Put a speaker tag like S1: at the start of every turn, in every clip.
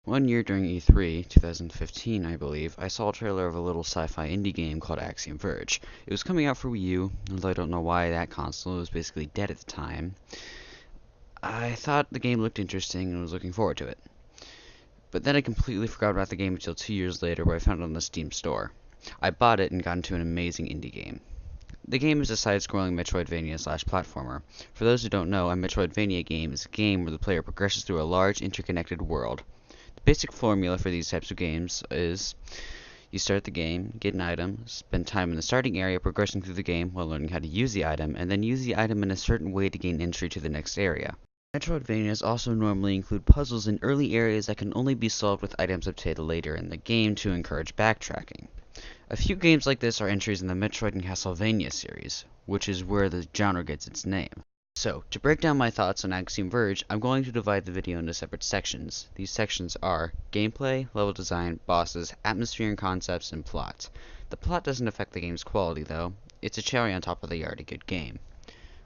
S1: One year during E3, 2015 I believe, I saw a trailer of a little sci-fi indie game called Axiom Verge. It was coming out for Wii U, although I don't know why that console was basically dead at the time. I thought the game looked interesting and was looking forward to it. But then I completely forgot about the game until 2 years later where I found it on the Steam store. I bought it and got into an amazing indie game. The game is a side-scrolling Metroidvania/platformer. For those who don't know, a Metroidvania game is a game where the player progresses through a large, interconnected world. The basic formula for these types of games is you start the game, get an item, spend time in the starting area progressing through the game while learning how to use the item, and then use the item in a certain way to gain entry to the next area. Metroidvanias also normally include puzzles in early areas that can only be solved with items obtained later in the game to encourage backtracking. A few games like this are entries in the Metroid and Castlevania series, which is where the genre gets its name. So, to break down my thoughts on Axiom Verge, I'm going to divide the video into separate sections. These sections are gameplay, level design, bosses, atmosphere and concepts, and plot. The plot doesn't affect the game's quality though. It's a cherry on top of the already good game.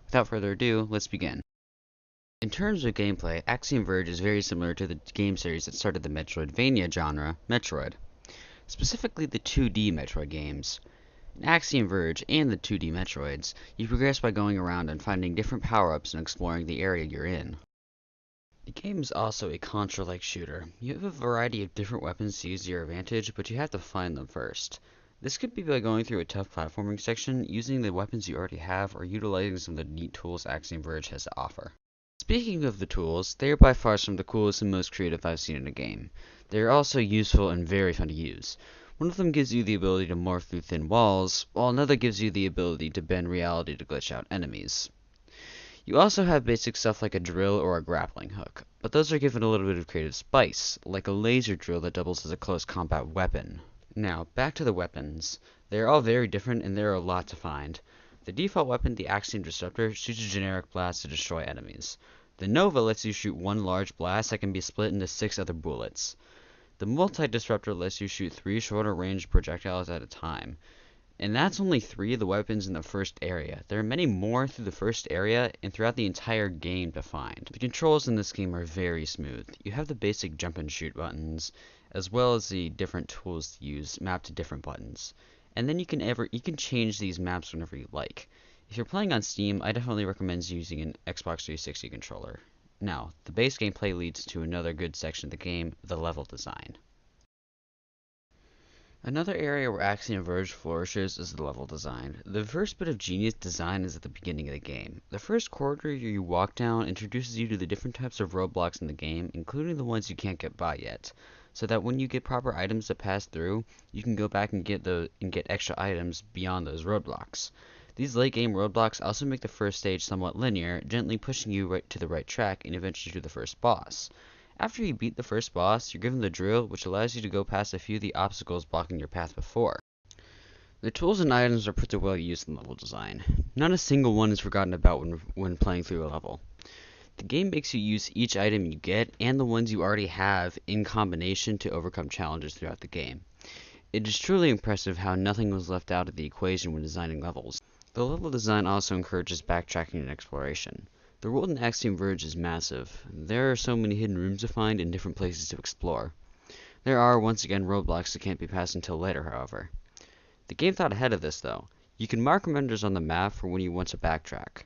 S1: Without further ado, let's begin. In terms of gameplay, Axiom Verge is very similar to the game series that started the Metroidvania genre, Metroid. Specifically the 2D Metroid games. In Axiom Verge and the 2D Metroids, you progress by going around and finding different power-ups and exploring the area you're in. The game is also a Contra-like shooter. You have a variety of different weapons to use to your advantage, but you have to find them first. This could be by going through a tough platforming section, using the weapons you already have, or utilizing some of the neat tools Axiom Verge has to offer. Speaking of the tools, they are by far some of the coolest and most creative I've seen in a game. They are also useful and very fun to use. One of them gives you the ability to morph through thin walls, while another gives you the ability to bend reality to glitch out enemies. You also have basic stuff like a drill or a grappling hook, but those are given a little bit of creative spice, like a laser drill that doubles as a close combat weapon. Now, back to the weapons. They are all very different and there are a lot to find. The default weapon, the Axiom Disruptor, shoots a generic blast to destroy enemies. The Nova lets you shoot one large blast that can be split into 6 other bullets. The Multi-Disruptor lets you shoot 3 shorter range projectiles at a time. And that's only 3 of the weapons in the first area. There are many more through the first area and throughout the entire game to find. The controls in this game are very smooth. You have the basic jump and shoot buttons, as well as the different tools to use mapped to different buttons. And then you can change these maps whenever you like. If you're playing on Steam, I definitely recommend using an Xbox 360 controller. Now, the base gameplay leads to another good section of the game, the level design. Another area where Axiom Verge flourishes is the level design. The first bit of genius design is at the beginning of the game. The first corridor you walk down introduces you to the different types of roadblocks in the game, including the ones you can't get by yet, so that when you get proper items to pass through, you can go back and get extra items beyond those roadblocks. These late game roadblocks also make the first stage somewhat linear, gently pushing you right to the right track and eventually to the first boss. After you beat the first boss, you're given the drill, which allows you to go past a few of the obstacles blocking your path before. The tools and items are put to well use in level design. Not a single one is forgotten about when playing through a level. The game makes you use each item you get and the ones you already have in combination to overcome challenges throughout the game. It is truly impressive how nothing was left out of the equation when designing levels. The level design also encourages backtracking and exploration. The world in Axiom Verge is massive. There are so many hidden rooms to find and different places to explore. There are, once again, roadblocks that can't be passed until later, however. The game thought ahead of this, though. You can mark reminders on the map for when you want to backtrack.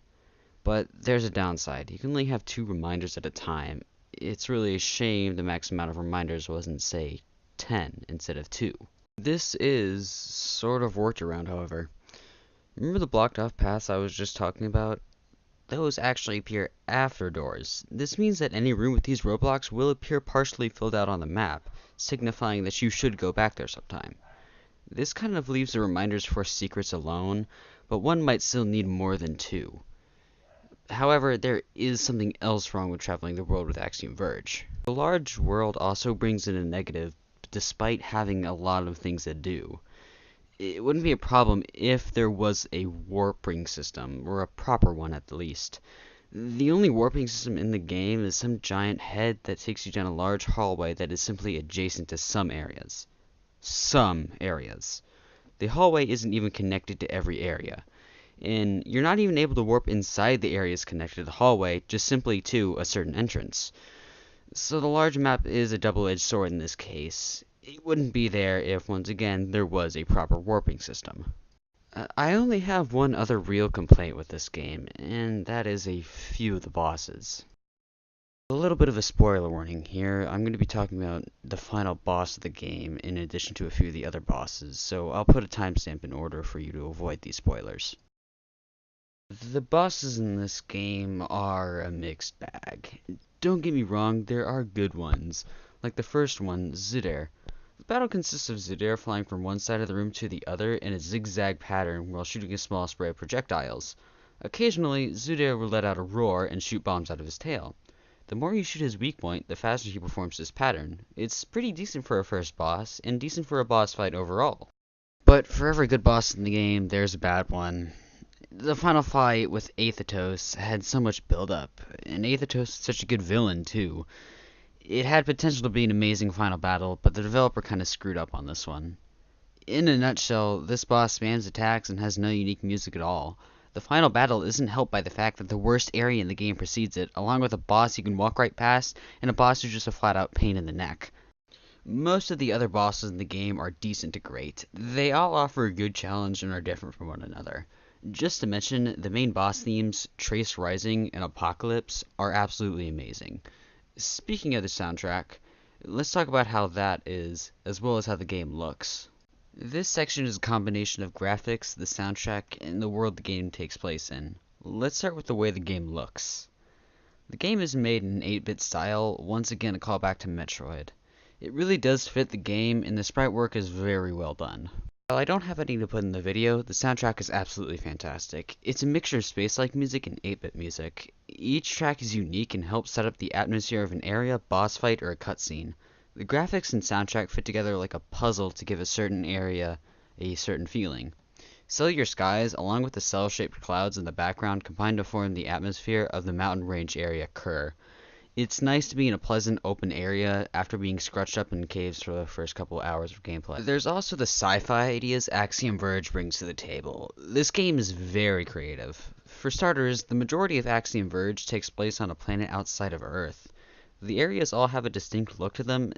S1: But there's a downside. You can only have 2 reminders at a time. It's really a shame the max amount of reminders wasn't, say, 10 instead of 2. This is sort of worked around, however. Remember the blocked off paths I was just talking about? Those actually appear after doors. This means that any room with these roadblocks will appear partially filled out on the map, signifying that you should go back there sometime. This kind of leaves the reminders for secrets alone, but one might still need more than 2. However, there is something else wrong with traveling the world with Axiom Verge. The large world also brings in a negative, despite having a lot of things to do. It wouldn't be a problem if there was a warping system, or a proper one at the least. The only warping system in the game is some giant head that takes you down a large hallway that is simply adjacent to some areas. Some areas. The hallway isn't even connected to every area. And you're not even able to warp inside the areas connected to the hallway, just simply to a certain entrance. So the large map is a double-edged sword in this case. It wouldn't be there if, once again, there was a proper warping system. I only have one other real complaint with this game, and that is a few of the bosses. A little bit of a spoiler warning here. I'm going to be talking about the final boss of the game in addition to a few of the other bosses, so I'll put a timestamp in order for you to avoid these spoilers. The bosses in this game are a mixed bag. Don't get me wrong, there are good ones, like the first one, Zudair. The battle consists of Zudair flying from one side of the room to the other in a zigzag pattern while shooting a small spray of projectiles. Occasionally, Zudair will let out a roar and shoot bombs out of his tail. The more you shoot his weak point, the faster he performs this pattern. It's pretty decent for a first boss, and decent for a boss fight overall. But for every good boss in the game, there's a bad one. The final fight with Axiom had so much build-up, and Axiom is such a good villain, too. It had potential to be an amazing final battle, but the developer kinda screwed up on this one. In a nutshell, this boss spams attacks and has no unique music at all. The final battle isn't helped by the fact that the worst area in the game precedes it, along with a boss you can walk right past, and a boss who's just a flat-out pain in the neck. Most of the other bosses in the game are decent to great. They all offer a good challenge and are different from one another. Just to mention, the main boss themes, Trace Rising and Apocalypse, are absolutely amazing. Speaking of the soundtrack, let's talk about how that is, as well as how the game looks. This section is a combination of graphics, the soundtrack, and the world the game takes place in. Let's start with the way the game looks. The game is made in an 8-bit style, once again a callback to Metroid. It really does fit the game, and the sprite work is very well done. While I don't have any to put in the video, the soundtrack is absolutely fantastic. It's a mixture of space-like music and 8-bit music. Each track is unique and helps set up the atmosphere of an area, boss fight, or a cutscene. The graphics and soundtrack fit together like a puzzle to give a certain area a certain feeling. Cellular skies, along with the cell-shaped clouds in the background, combine to form the atmosphere of the mountain range area Kerr. It's nice to be in a pleasant open area after being scratched up in caves for the first couple hours of gameplay. There's also the sci-fi ideas Axiom Verge brings to the table. This game is very creative. For starters, the majority of Axiom Verge takes place on a planet outside of Earth. The areas all have a distinct look to them,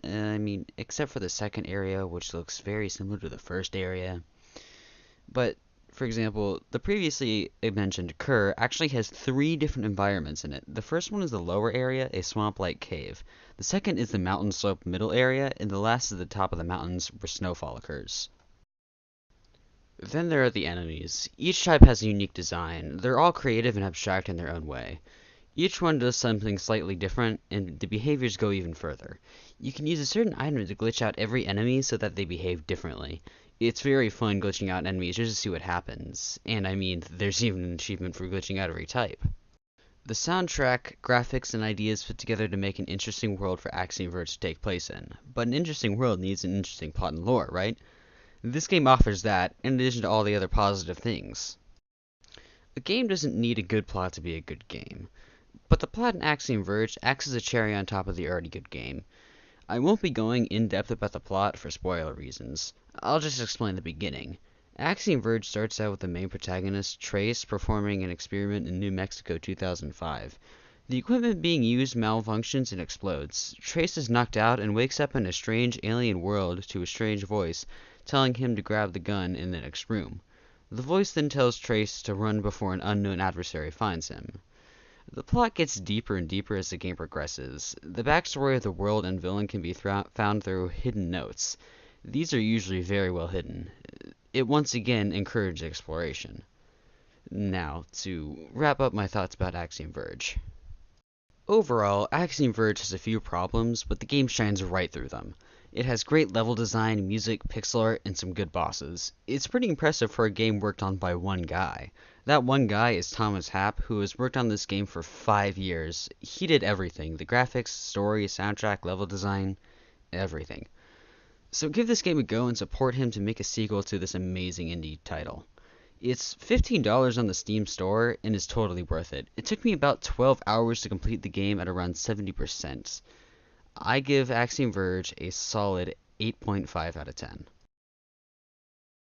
S1: except for the second area, which looks very similar to the first area. But, for example, the previously mentioned Kerr actually has 3 different environments in it. The first one is the lower area, a swamp-like cave. The second is the mountain slope middle area, and the last is the top of the mountains where snowfall occurs. Then there are the enemies. Each type has a unique design. They're all creative and abstract in their own way. Each one does something slightly different, and the behaviors go even further. You can use a certain item to glitch out every enemy so that they behave differently. It's very fun glitching out enemies just to see what happens, and there's even an achievement for glitching out every type. The soundtrack, graphics, and ideas fit together to make an interesting world for Axiom Verge to take place in. But an interesting world needs an interesting plot and lore, right? This game offers that, in addition to all the other positive things. A game doesn't need a good plot to be a good game. But the plot in Axiom Verge acts as a cherry on top of the already good game. I won't be going in depth about the plot for spoiler reasons. I'll just explain the beginning. Axiom Verge starts out with the main protagonist, Trace, performing an experiment in New Mexico 2005. The equipment being used malfunctions and explodes. Trace is knocked out and wakes up in a strange alien world to a strange voice, telling him to grab the gun in the next room. The voice then tells Trace to run before an unknown adversary finds him. The plot gets deeper and deeper as the game progresses. The backstory of the world and villain can be found through hidden notes. These are usually very well hidden. It once again encourages exploration. Now, to wrap up my thoughts about Axiom Verge. Overall, Axiom Verge has a few problems, but the game shines right through them. It has great level design, music, pixel art, and some good bosses. It's pretty impressive for a game worked on by one guy. That one guy is Thomas Happ, who has worked on this game for 5 years. He did everything. The graphics, story, soundtrack, level design, everything. So give this game a go and support him to make a sequel to this amazing indie title. It's $15 on the Steam store and is totally worth it. It took me about 12 hours to complete the game at around 70%. I give Axiom Verge a solid 8.5 out of 10.